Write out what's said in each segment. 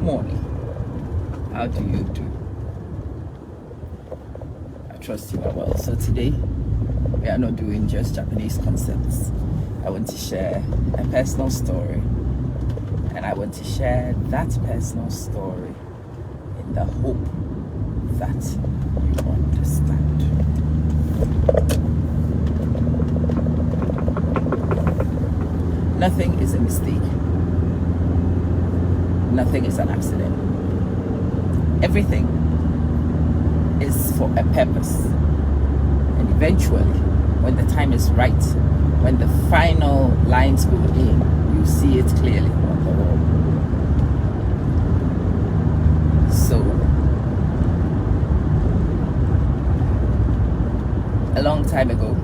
morning. How do you do? I trust you are well. So today, we are not doing just Japanese concepts. I want to share a personal story, and I want to share that personal story in the hope that you understand. Nothing is a mistake. Nothing is an accident. Everything is for a purpose. And eventually, when the time is right, when the final lines go in, you see it clearly on the wall. So, a long time ago,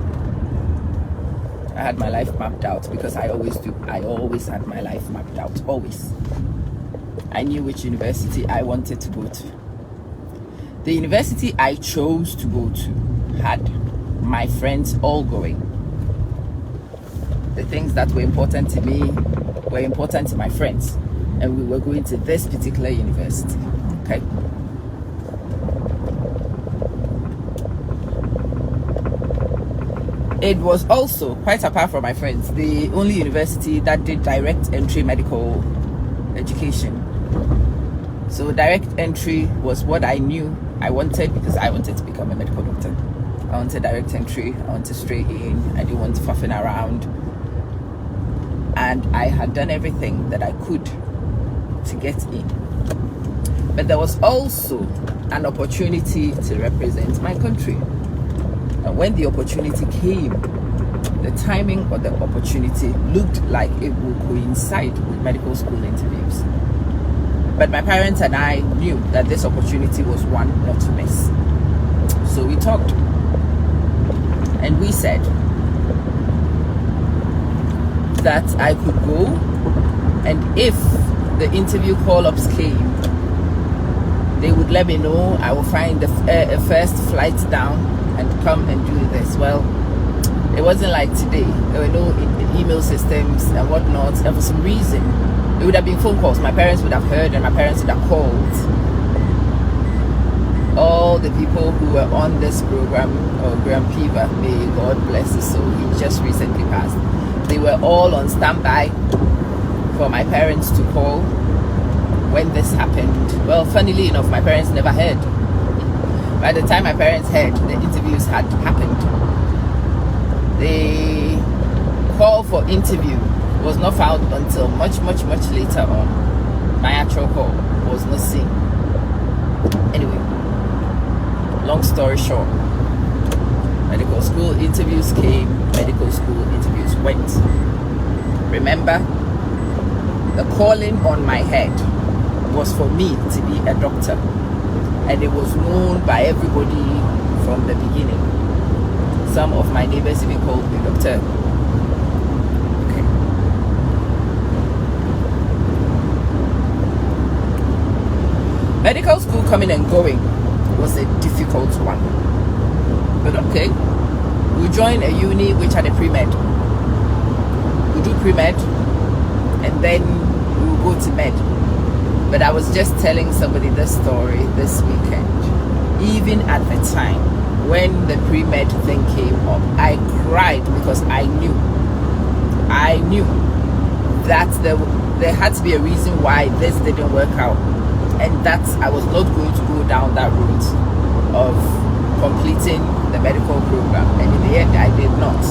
I had my life mapped out, because I always do. I always had my life mapped out, always. I knew which university I wanted to go to. The university I chose to go to had my friends all going. The things that were important to me were important to my friends, and we were going to this particular university. Okay. It was also, quite apart from my friends, the only university that did direct entry medical education. So direct entry was what I knew I wanted, because I wanted to become a medical doctor. I wanted direct entry. I wanted straight in. I didn't want faffing around. And I had done everything that I could to get in. But there was also an opportunity to represent my country. And when the opportunity came, the timing of the opportunity looked like it would coincide with medical school interviews. But my parents and I knew that this opportunity was one not to miss. So we talked, and we said that I could go, and if the interview call-ups came, they would let me know. I will find the first flight down and come and do this. Well, it wasn't like today. There were no email systems and whatnot, and for some reason it would have been phone calls. My parents would have heard, and my parents would have called all the people who were on this program. Graham Piva, may God bless his soul, he just recently passed. They were all on standby for my parents to call when this happened. Well, funnily enough, my parents never heard. By the time my parents heard, the interviews had happened. The call for interview was not found until much later on. My actual call was not seen. Anyway, long story short, medical school interviews came, medical school interviews went. Remember, the calling on my head was for me to be a doctor, and it was known by everybody from the beginning. Some of my neighbors even called me doctor. Medical school coming and going was a difficult one. But okay, we joined a uni which had a pre-med. We do pre-med, and then we will go to med. But I was just telling somebody this story this weekend. Even at the time when the pre-med thing came up, I cried, because I knew that there had to be a reason why this didn't work out. And that I was not going to go down that route of completing the medical program. And in the end, I did not.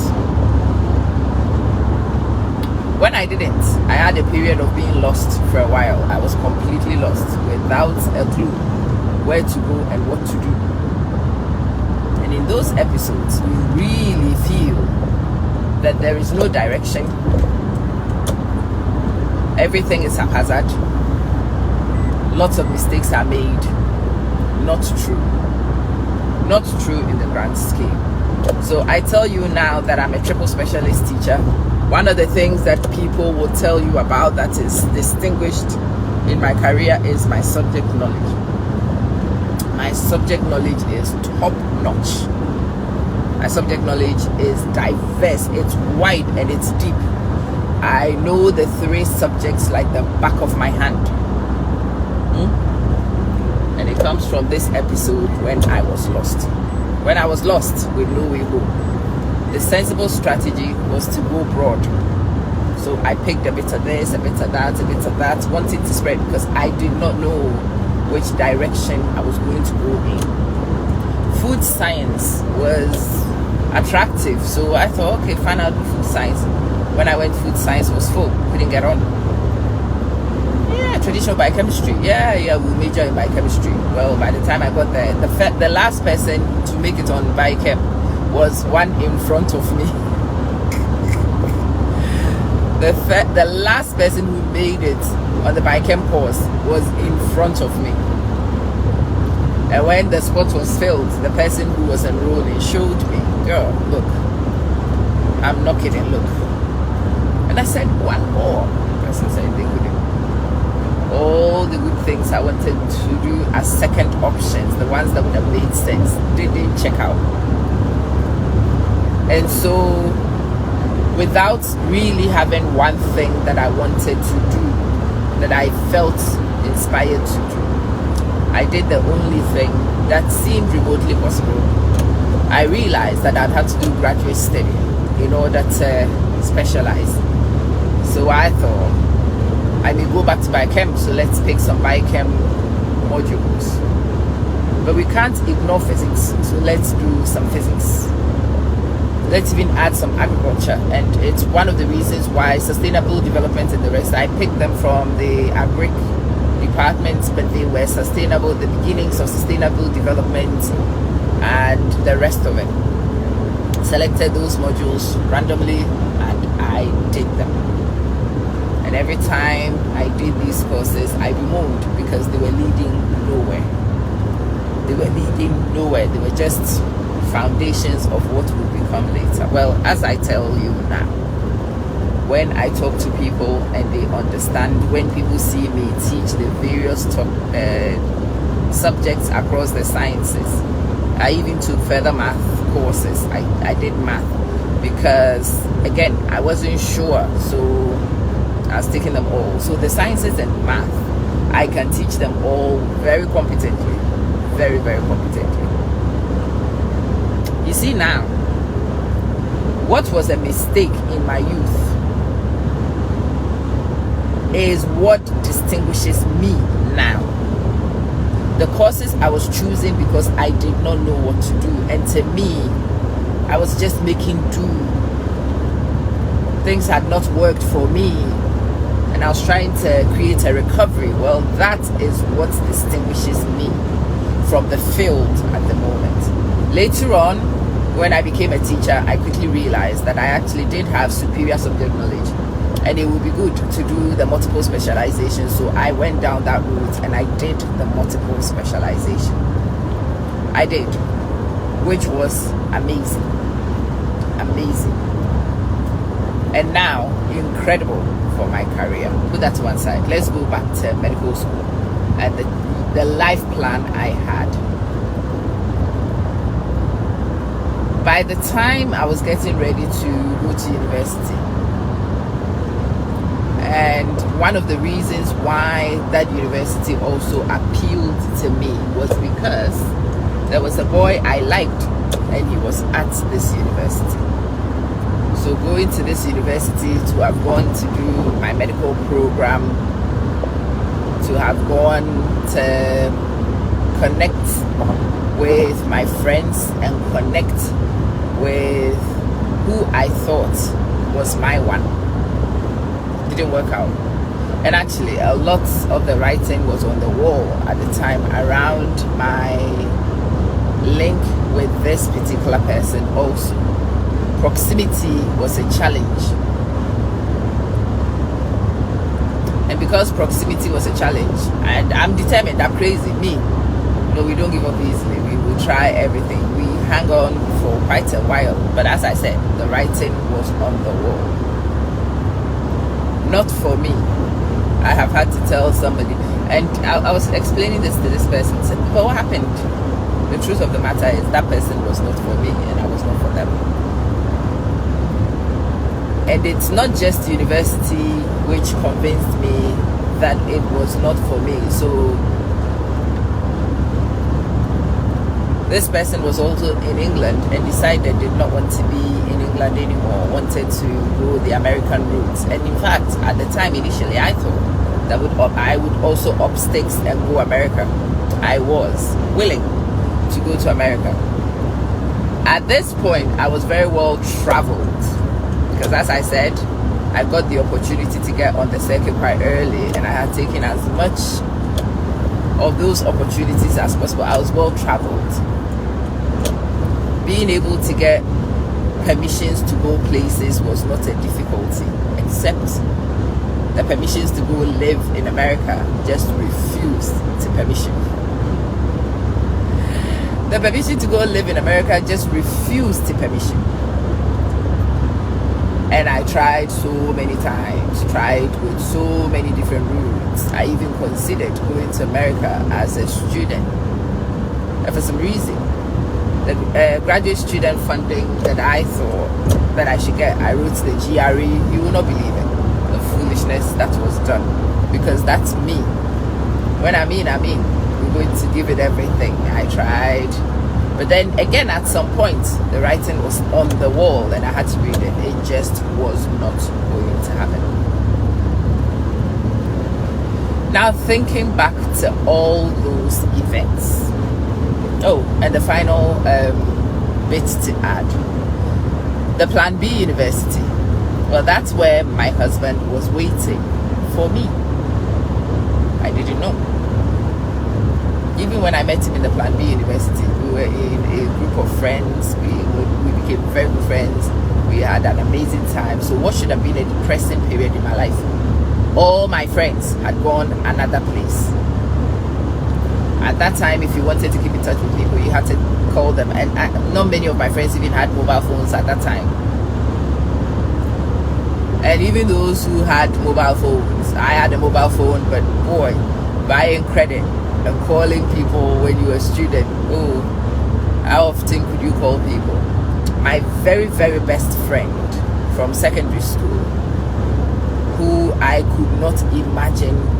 When I didn't, I had a period of being lost for a while. I was completely lost, without a clue where to go and what to do. And in those episodes, you really feel that there is no direction. Everything is haphazard. Lots of mistakes are made. Not true. Not true in the grand scheme. So I tell you now that I'm a triple specialist teacher. One of the things that people will tell you about that is distinguished in my career is my subject knowledge. My subject knowledge is top notch. My subject knowledge is diverse, it's wide, and it's deep. I know the 3 subjects like the back of my hand. comes from this episode when I was lost. When I was lost with no way home, the sensible strategy was to go broad. So I picked a bit of this, a bit of that, a bit of that, wanted to spread because I did not know which direction I was going to go in. Food science was attractive, so I thought, okay, fine, I'll do food science. When I went, food science was full, couldn't get on. Yeah, traditional biochemistry. Yeah, we major in biochemistry. Well, by the time I got there, the last person to make it on biochem was one in front of me. The last person who made it on the biochem course was in front of me. And when the spot was filled, the person who was enrolling showed me, girl, look, I'm not kidding, look. And I said, one more. The person said they couldn't. All the good things I wanted to do as second options, the ones that would have made sense, didn't check out. And so, without really having one thing that I wanted to do, that I felt inspired to do, I did the only thing that seemed remotely possible. I realized that I'd have to do graduate study in order to specialize. So I thought, I may go back to biochem, so let's pick some biochem modules. But we can't ignore physics, so let's do some physics. Let's even add some agriculture, and it's one of the reasons why sustainable development and the rest, I picked them from the agric departments, but they were sustainable, the beginnings of sustainable development and the rest of it. Selected those modules randomly and I did them. And every time I did these courses, I bemoaned because they were leading nowhere. They were leading nowhere. They were just foundations of what will become later. Well, as I tell you now, when I talk to people and they understand, when people see me teach the various subjects across the sciences, I even took further math courses. I did math because, again, I wasn't sure, so I was taking them all. So the sciences and math, I can teach them all very competently, very, very competently. You see now, what was a mistake in my youth is what distinguishes me now. The courses I was choosing because I did not know what to do, and to me, I was just making do. Things had not worked for me, and I was trying to create a recovery. Well, that is what distinguishes me from the field at the moment. Later on, when I became a teacher, I quickly realized that I actually did have superior subject knowledge, and it would be good to do the multiple specialization. So I went down that route and I did the multiple specialization. I did, which was amazing. Amazing. And now, incredible for my career. Put that to one side. Let's go back to medical school and the life plan I had. By the time I was getting ready to go to university, and one of the reasons why that university also appealed to me was because there was a boy I liked and he was at this university. So going to this university, to have gone to do my medical program, to have gone to connect with my friends and connect with who I thought was my one, didn't work out. And actually a lot of the writing was on the wall at the time around my link with this particular person. Also, proximity was a challenge, and because proximity was a challenge, and I'm determined, I'm crazy, me, no, we don't give up easily. We will try everything. We hang on for quite a while, but as I said, the writing was on the wall. Not for me. I have had to tell somebody, and I was explaining this to this person. Said, but what happened? The truth of the matter is that person was not for me, and I was not for them. And it's not just university which convinced me that it was not for me. So This person was also in England and decided did not want to be in England anymore, wanted to go the American route. And in fact, at the time initially, I thought that I would also up stakes and go America. I was willing to go to America. At this point, I was very well traveled because, as I said, I got the opportunity to get on the circuit quite early, and I had taken as much of those opportunities as possible. I was well traveled. Being able to get permissions to go places was not a difficulty, except the permissions to go live in America just refused to permission. The permission to go live in America just refused to permission. And I tried so many times, tried with so many different routes. I even considered going to America as a student. And for some reason, the graduate student funding that I thought that I should get, I wrote the GRE. You will not believe it, the foolishness that was done. Because that's me. When I mean, we're going to give it everything. I tried. But then again, at some point, the writing was on the wall and I had to read it. It just was not going to happen. Now, thinking back to all those events. Oh, and the final bit to add. The Plan B University. Well, that's where my husband was waiting for me. I didn't know. Even when I met him in the Plan B University, we were in a group of friends. We became very good friends. We had an amazing time. So what should have been a depressing period in my life? All my friends had gone another place. At that time, if you wanted to keep in touch with people, you had to call them. And not many of my friends even had mobile phones at that time. And even those who had mobile phones, I had a mobile phone, but boy, buying credit and calling people when you were a student, oh, how often could you call people? My very, very best friend from secondary school, who I could not imagine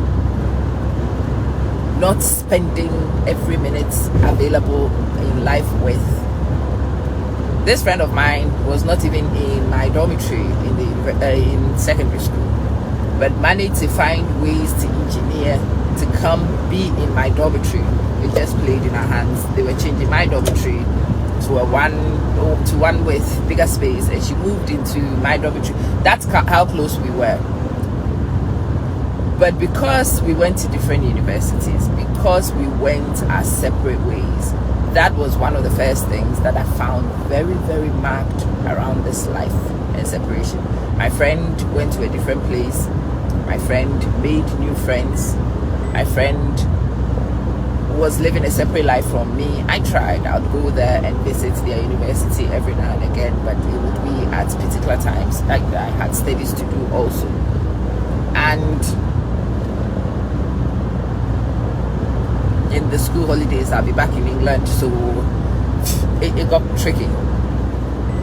not spending every minute available in life with. This friend of mine was not even in my dormitory in secondary school, but managed to find ways to engineer to come be in my dormitory. It just played in our hands. They were changing my dormitory to one with bigger space, and she moved into my dormitory. That's how close we were. But because we went to different universities, because we went our separate ways, that was one of the first things that I found very, very marked around this life and separation. My friend went to a different place. My friend made new friends. My friend was living a separate life from me. I tried. I would go there and visit their university every now and again, but it would be at particular times. Like I had studies to do also. And in the school holidays, I'll be back in England, so it got tricky.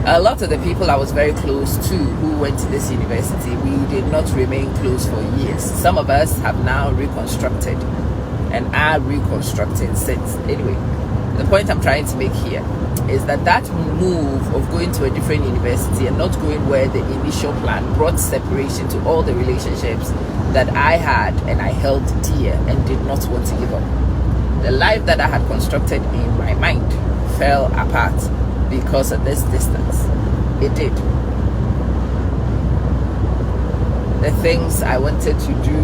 A lot of the people I was very close to who went to this university, we did not remain close for years. Some of us have now reconstructed and are reconstructing since. Anyway, the point I'm trying to make here is that move of going to a different university and not going where the initial plan brought separation to all the relationships that I had and I held dear and did not want to give up. The life that I had constructed in my mind fell apart because of this distance. It did. The things I wanted to do,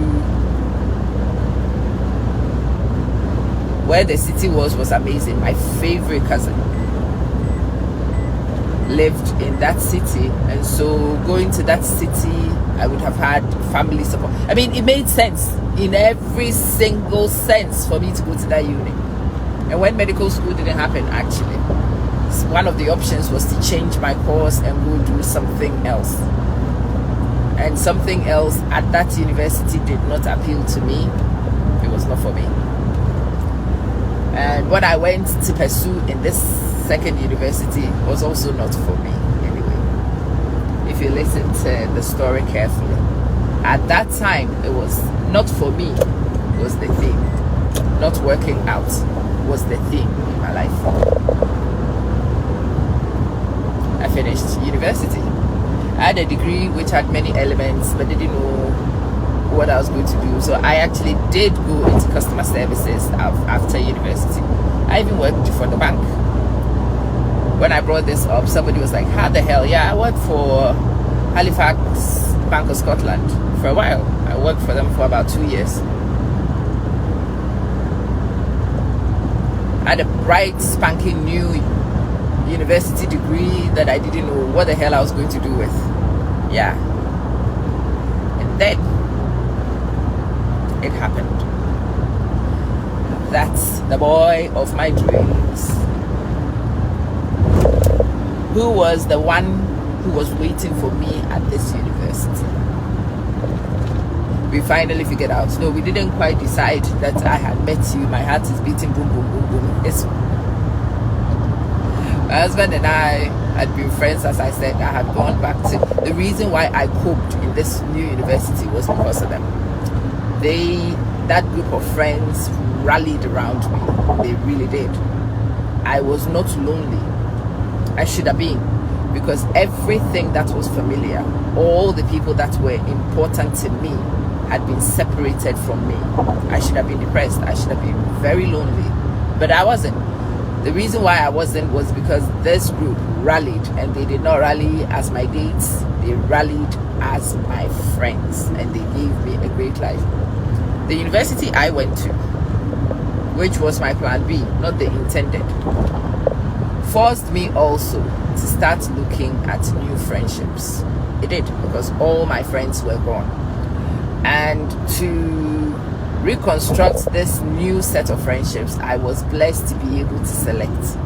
where the city was amazing. My favorite cousin lived in that city, and so going to that city, I would have had family support. I mean, it made sense in every single sense for me to go to that uni. And when medical school didn't happen, actually, one of the options was to change my course and go do something else. And something else at that university did not appeal to me. It was not for me. And what I went to pursue in this second university was also not for me. Anyway, if you listen to the story carefully, at that time it was not for me was the thing. Not working out was the thing in my my life. I finished university. I had a degree which had many elements, but didn't know what I was going to do. So I actually did go into customer services after university. I even worked for the bank. When I brought this up, somebody was like, how the hell? Yeah, I worked for Halifax Bank of Scotland for a while. I worked for them for about 2 years. I had a bright, spanking new university degree that I didn't know what the hell I was going to do with. Yeah. And then it happened. That's the boy of my dreams, who was the one who was waiting for me at this university. We finally figured out. No, we didn't quite decide that I had met you. My heart is beating boom, boom, boom, boom. It's my husband and I had been friends, as I said. I had gone back to the reason why I coped in this new university was because of them. That group of friends rallied around me. They really did. I was not lonely. I should have been, because everything that was familiar, all the people that were important to me had been separated from me. I should have been depressed. I should have been very lonely, but I wasn't. The reason why I wasn't was because this group rallied, and they did not rally as my dates. They rallied as my friends, and they gave me a great life. The university I went to, which was my plan B, not the intended, forced me also to start looking at new friendships. It did, because all my friends were gone. And to reconstruct this new set of friendships, I was blessed to be able to select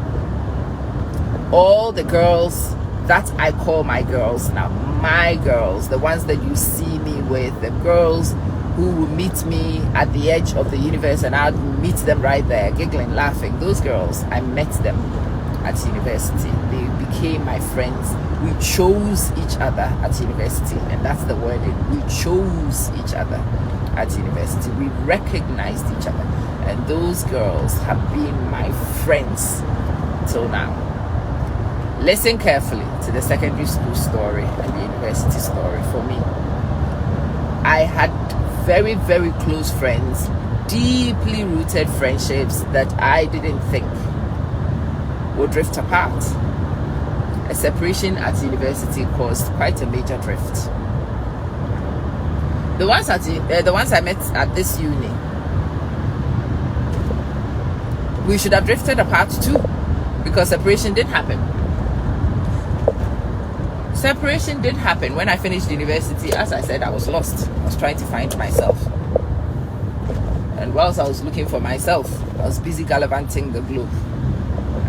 all the girls that I call my girls now, my girls, the ones that you see me with, the girls who will meet me at the edge of the universe, and I'd meet them right there, giggling, laughing. Those girls, I met them at university. They became my friends. We chose each other at university, and that's the word. We chose each other at university. We recognized each other, and those girls have been my friends till now. Listen carefully to the secondary school story and the university story. For me, I had very, very close friends, deeply rooted friendships that I didn't think would drift apart. A separation at university caused quite a major drift. The ones I met at this uni, we should have drifted apart too, because separation did happen. Separation did happen. When I finished university, as I said, I was lost. I was trying to find myself. And whilst I was looking for myself, I was busy gallivanting the globe.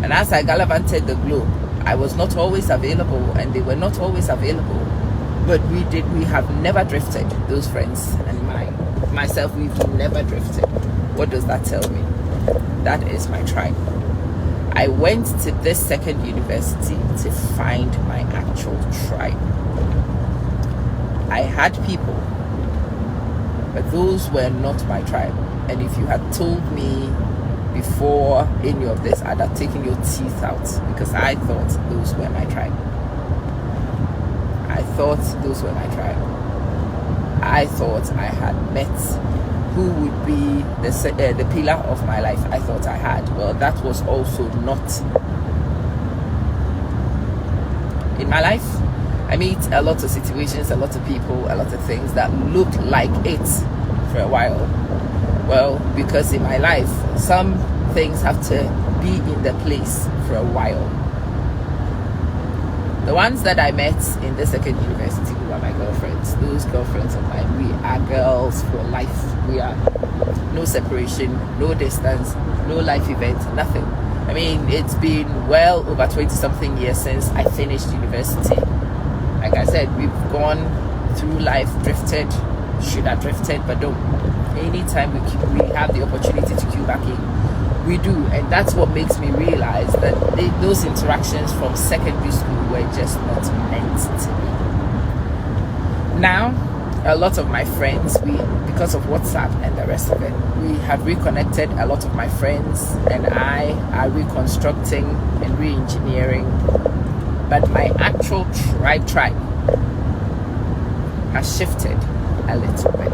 And as I gallivanted the globe, I was not always available, and they were not always available. But we have never drifted, those friends and myself, we've never drifted. What does that tell me? That is my tribe. I went to this second university to find my actual tribe. I had people, but those were not my tribe. And if you had told me before any of this, I'd have taken your teeth out, because I thought those were my tribe. I thought those were my tribe. I thought I had met who would be the pillar of my life. I thought I had. Well, that was also not in my life. I meet a lot of situations, a lot of people, a lot of things that looked like it for a while. Well, because in my life, some things have to be in the place for a while. The ones that I met in the second university who are my girlfriends, those girlfriends of mine, we are girls for life. We are no separation, no distance, no life event, nothing. I mean, it's been well over 20-something years since I finished university. Like I said, we've gone through life, drifted, should have drifted, but don't. Anytime we have the opportunity to queue back in, we do. And that's what makes me realize that those interactions from secondary school were just not meant to be. Now, a lot of my friends, because of WhatsApp and the rest of it, we have reconnected. A lot of my friends and I are reconstructing and re-engineering, but my actual tribe has shifted a little bit.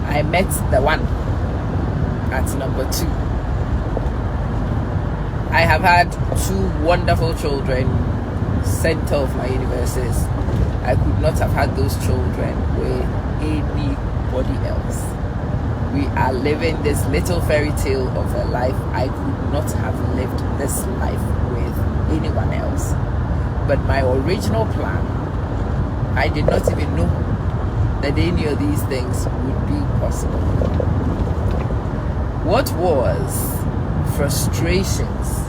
I met the one at number 2. I have had 2 wonderful children, center of my universes. I could not have had those children with anybody else. We are living this little fairy tale of a life. I could not have lived this life with anyone else. But my original plan, I did not even know that any of these things would be possible. What was frustrations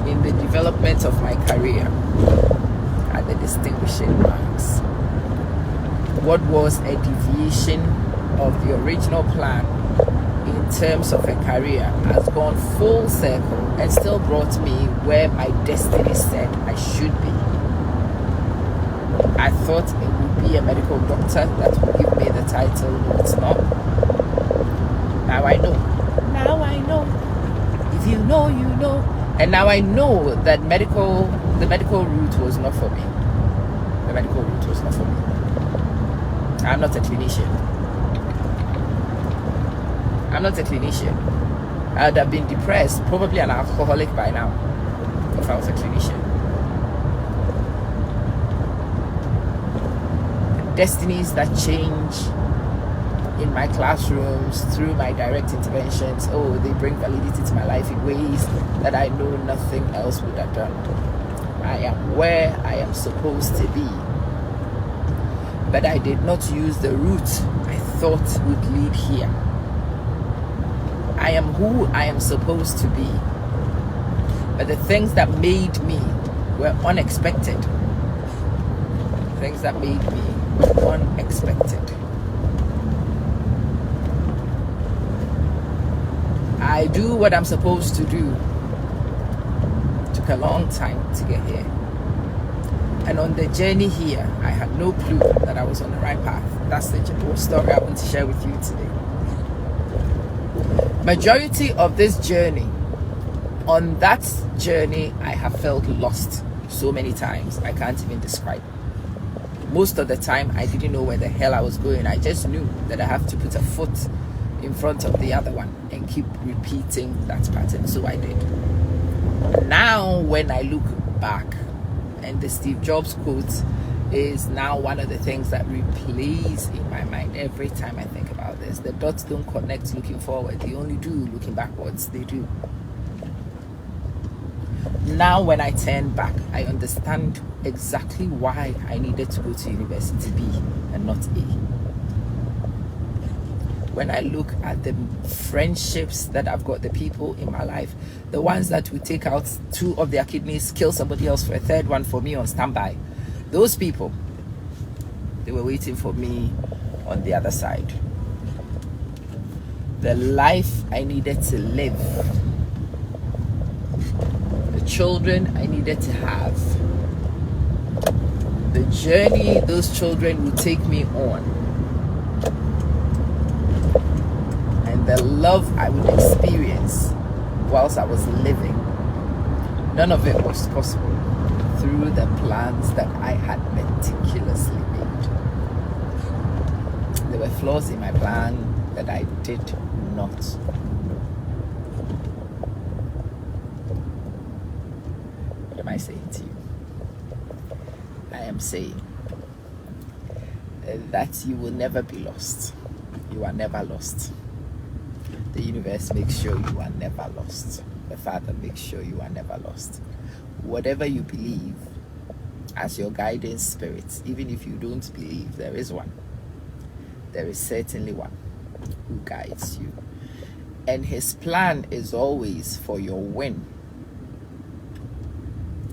in the development of my career are the distinguishing marks. What was a deviation of the original plan in terms of a career has gone full circle and still brought me where my destiny said I should be. I thought it would be a medical doctor that would give me the title. No, it's not. Now I know. If you know, you know. And now I know that the medical route was not for me. The medical route was not for me. I'm not a clinician. I would have been depressed, probably an alcoholic by now, if I was a clinician. The destinies that change in my classrooms through my direct interventions, they bring validity to my life in ways that I know nothing else would have done. I am where I am supposed to be, but I did not use the route I thought would lead here. I am who I am supposed to be, but the things that made me were unexpected. I do what I'm supposed to do. Took a long time to get here. And on the journey here, I had no clue that I was on the right path. That's the story I want to share with you today. Majority of this journey, on that journey, I have felt lost so many times. I can't even describe. Most of the time, I didn't know where the hell I was going. I just knew that I have to put a foot in front of the other one and keep repeating that pattern. So I did. Now when I look back, and the Steve Jobs quote is now one of the things that replays in my mind every time I think about this. The dots don't connect looking forward, they only do looking backwards. They do. Now when I turn back, I understand exactly why I needed to go to university B and not A. When I look at the friendships that I've got, the people in my life, the ones that would take out 2 of their kidneys, kill somebody else for a 3rd one for me on standby, those people, they were waiting for me on the other side. The life I needed to live, the children I needed to have, the journey those children would take me on, the love I would experience whilst I was living, none of it was possible through the plans that I had meticulously made. There were flaws in my plan that I did not. What am I saying to you? I am saying that you will never be lost. You are never lost. The universe makes sure you are never lost. The Father makes sure you are never lost. Whatever you believe as your guiding spirit, even if you don't believe, there is one. There is certainly one who guides you. And his plan is always for your win.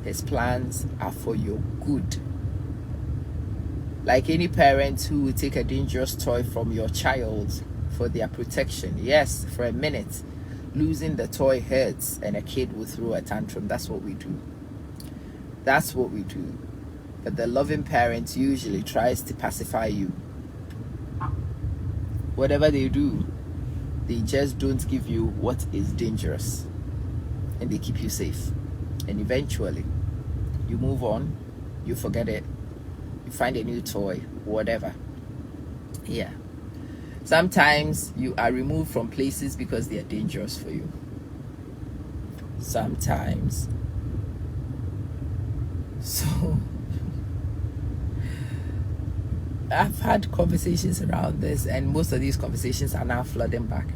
His plans are for your good. Like any parent who will take a dangerous toy from your child for their protection. Yes, for a minute, losing the toy hurts and a kid will throw a tantrum. That's what we do. That's what we do. But the loving parent usually tries to pacify you. Whatever they do, they just don't give you what is dangerous, and they keep you safe. And eventually, you move on, you forget it, you find a new toy, whatever. Yeah. Sometimes you are removed from places because they are dangerous for you. Sometimes. So, I've had conversations around this, and most of these conversations are now flooding back.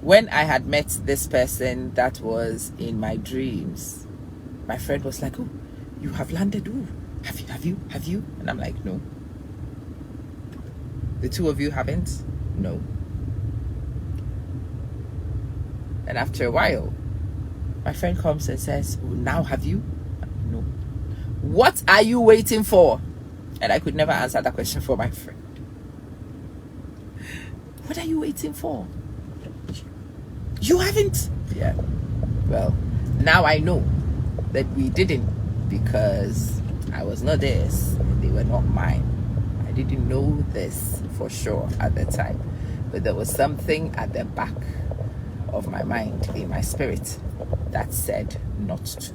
When I had met this person that was in my dreams, my friend was like, "Oh, you have landed. Ooh, have you?" And I'm like, "No." The two of you haven't? No. And after a while, my friend comes and says, "Oh, now have you?" No. What are you waiting for? And I could never answer that question for my friend. What are you waiting for? You haven't? Yeah. Well, now I know that we didn't, because I was not theirs and they were not mine. I didn't know this for sure at the time, but there was something at the back of my mind, in my spirit, that said not to.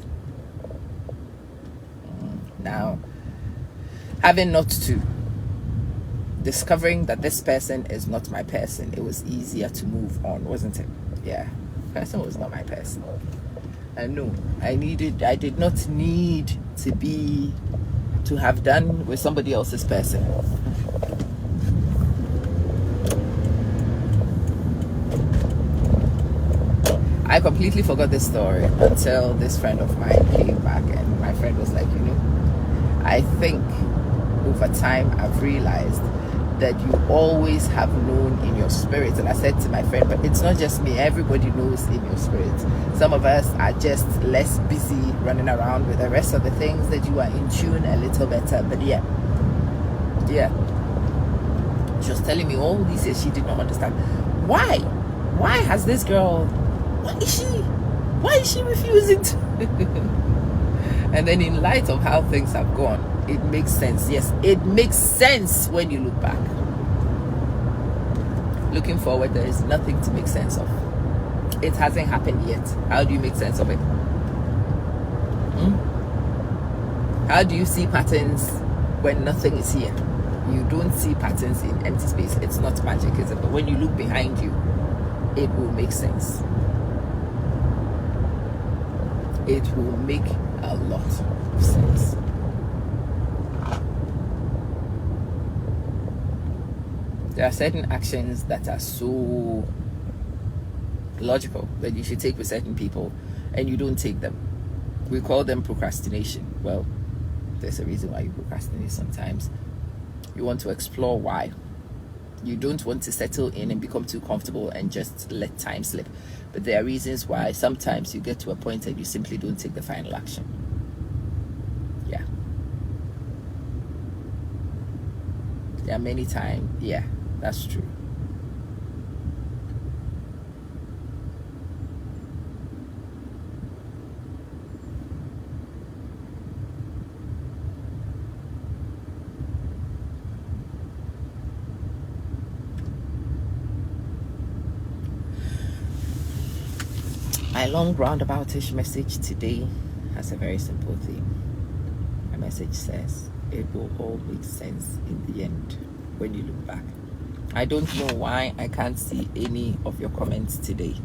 Now, having not to, discovering that this person is not my person, it was easier to move on, wasn't it? Yeah, person was not my person. And no, I did not need to have done with somebody else's person. I completely forgot this story until this friend of mine came back, and my friend was like, I think over time I've realized that you always have known in your spirit. And I said to my friend, but it's not just me, everybody knows in your spirit. Some of us are just less busy running around with the rest of the things, that you are in tune a little better. But yeah, she was telling me all these years she did not understand why has this girl, why is she refusing to and then in light of how things have gone, it makes sense. Yes, it makes sense when you look back. Looking forward, there is nothing to make sense of. It hasn't happened yet. How do you make sense of it? How do you see patterns when nothing is here? You don't see patterns in empty space. It's not magic, is it? But when you look behind you, it will make sense. It will make a lot of sense. There are certain actions that are so logical that you should take with certain people, and you don't take them. We call them procrastination. Well, there's a reason why you procrastinate sometimes. You want to explore why. You don't want to settle in and become too comfortable and just let time slip. But there are reasons why sometimes you get to a point and you simply don't take the final action. Yeah. There are many times, yeah, that's true. My long roundaboutish message today has a very simple theme. My message says it will all make sense in the end when you look back. I don't know why I can't see any of your comments today.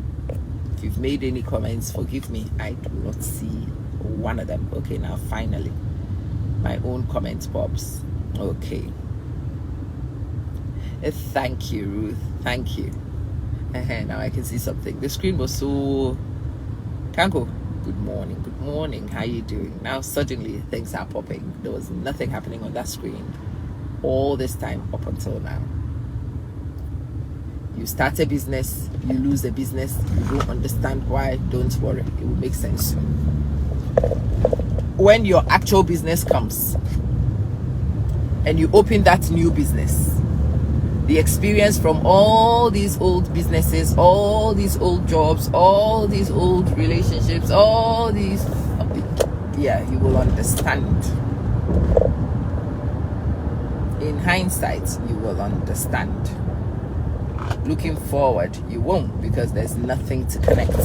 If you've made any comments, forgive me, I do not see one of them. Okay, now finally my own comment pops. Okay. Thank you, Ruth. Thank you. Now I can see something. The screen was so... Kanko, good morning. Good morning. How you doing? Now suddenly things are popping. There was nothing happening on that screen all this time up until now. You start a business, you lose a business, you don't understand why. Don't worry, it will make sense soon. When your actual business comes and you open that new business, the experience from all these old businesses, all these old jobs, all these old relationships, all these, yeah, you will understand In hindsight, you will understand. Looking forward, you won't, because there's nothing to connect.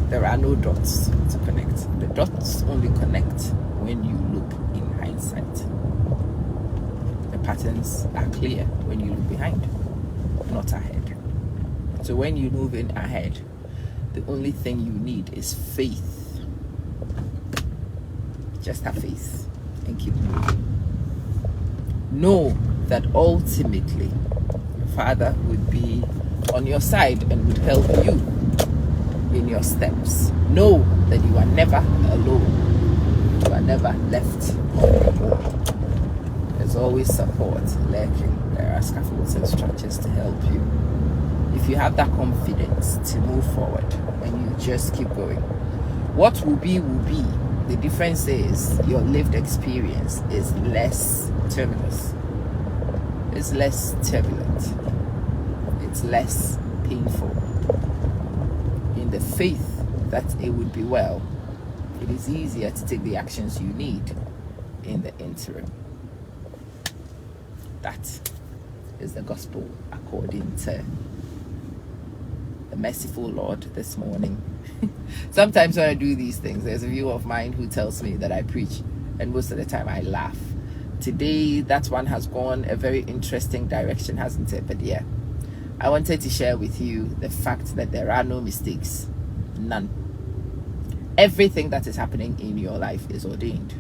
There are no dots to connect. The dots only connect when you look in hindsight. The patterns are clear when you look behind, not ahead. So when you move in ahead, the only thing you need is faith. Just have faith and keep moving. Know that ultimately your Father would be on your side and would help you in your steps. Know that you are never alone. You are never left on your own. There's always support lurking. There are scaffolds and structures to help you. If you have that confidence to move forward and you just keep going, what will be will be. The difference is your lived experience is less turbulent. It's less turbulent. It's less painful. In the faith that it would be well, it is easier to take the actions you need in the interim. That is the gospel according to the merciful Lord this morning. Sometimes when I do these things, there's a viewer of mine who tells me that I preach, and most of the time I laugh. Today, that one has gone a very interesting direction, hasn't it? But yeah, I wanted to share with you the fact that there are no mistakes. None. Everything that is happening in your life is ordained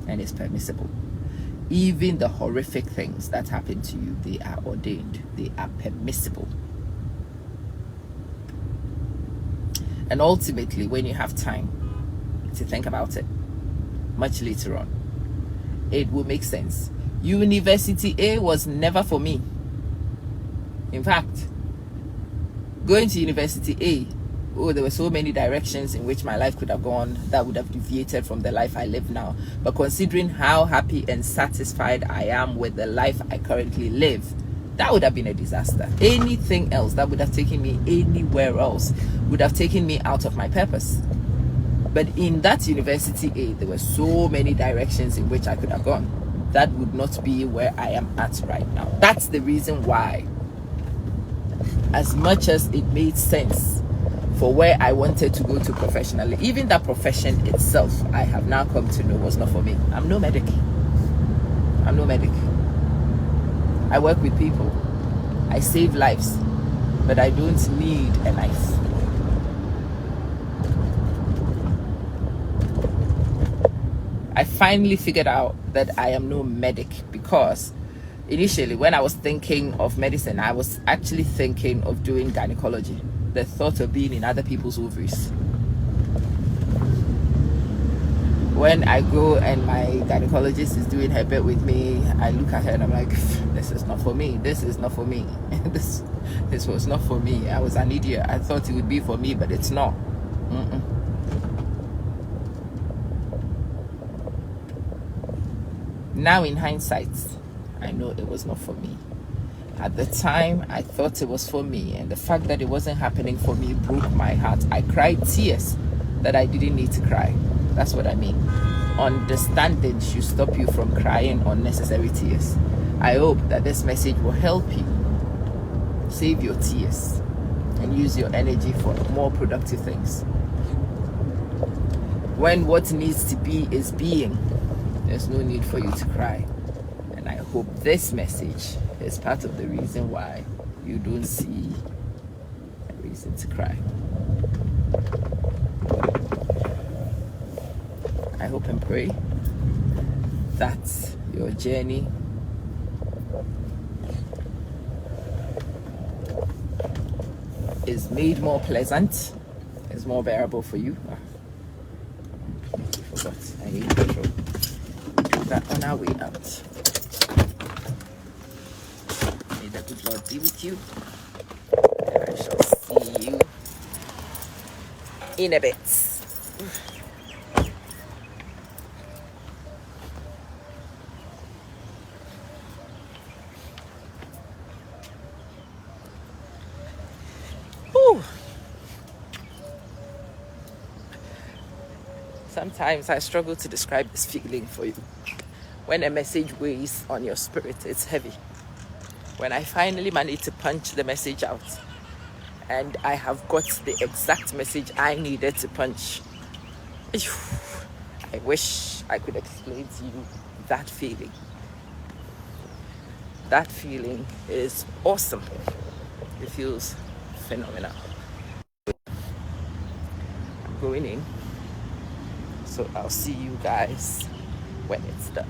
and is permissible. Even the horrific things that happen to you, they are ordained. They are permissible. And ultimately, when you have time to think about it, much later on, it will make sense. University A was never for me. In fact, going to University A, there were so many directions in which my life could have gone that would have deviated from the life I live now. But considering how happy and satisfied I am with the life I currently live, that would have been a disaster. Anything else that would have taken me anywhere else would have taken me out of my purpose. But in that University A, there were so many directions in which I could have gone. That would not be where I am at right now. That's the reason why, as much as it made sense for where I wanted to go to professionally, even that profession itself, I have now come to know was not for me. I'm no medic. I'm no medic. I work with people. I save lives, but I don't need a knife. I finally figured out that I am no medic, because initially when I was thinking of medicine, I was actually thinking of doing gynecology. The thought of being in other people's ovaries. When I go and my gynecologist is doing her bit with me, I look at her and I'm like, this is not for me. This is not for me. This was not for me. I was an idiot. I thought it would be for me, but it's not. Now in hindsight, I know it was not for me. At the time, I thought it was for me, and the fact that it wasn't happening for me broke my heart. I cried tears that I didn't need to cry. That's what I mean. Understanding should stop you from crying unnecessary tears. I hope that this message will help you save your tears and use your energy for more productive things. When what needs to be is being, there's no need for you to cry. And I hope this message is part of the reason why you don't see a reason to cry. I hope and pray that your journey is made more pleasant, is more bearable for you. I forgot, I need petrol. Do that on our way out. May the good Lord be with you, and I shall see you in a bit. Sometimes I struggle to describe this feeling for you. when a message weighs on your spirit, it's heavy. When I finally managed to punch the message out, and I have got the exact message I needed to punch, I wish I could explain to you that feeling. That feeling is awesome. It feels phenomenal. I'm going in, so I'll see you guys when it's done.